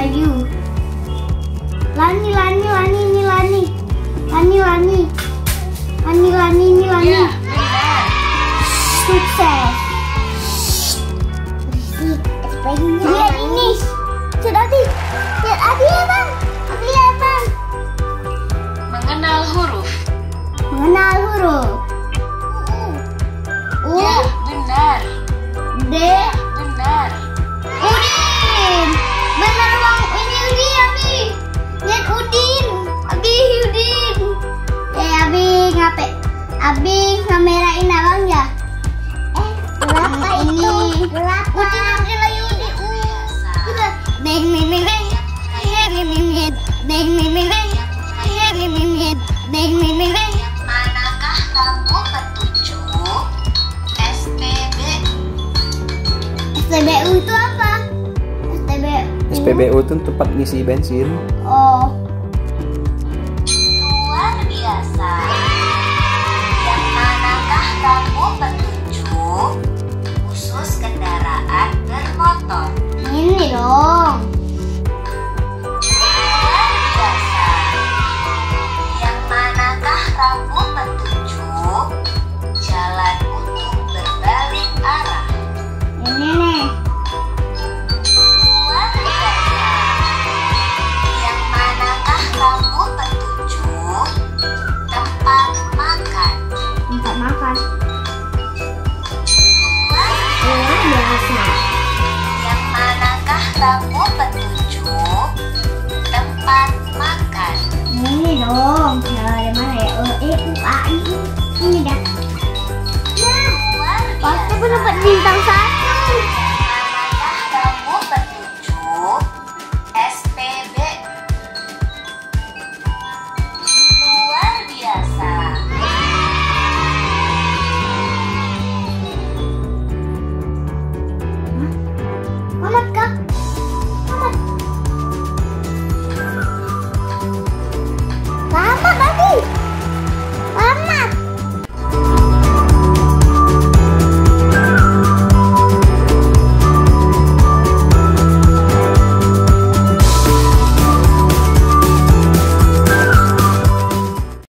baju. Lani ini Lani. Ya, benar. Sukses. Lihat ini. Lihat Abi ya bang. Mengenal huruf. Mengenal huruf. U. Ya, benar. D. Benar. Udin. Benar bang. Ini Udin Abi. Lihat Udin. Udin. Abi ngapain? Abi ngamerain abang ya? Berapa ini? Berapa? Udin lagi Udin. Manakah lampu petunjuk? SPBU itu apa? SPBU itu tempat ngisi bensin. Oh. Luar biasa. Yang manakah lampu petunjuk khusus kendaraan bermotor? Ini dong. Luar biasa. Yang manakah lampu petunjuk jalan untuk berbalik arah? Ini nih. Luar biasa. Yang manakah lampu petunjuk tempat makan? Tempat makan. Luar Biasa. Yang manakah lampu petunjuk tempat makan? Ini dong. Dari mana ya? Ini dah. Luar Pasti biasa. dapat bintang 1.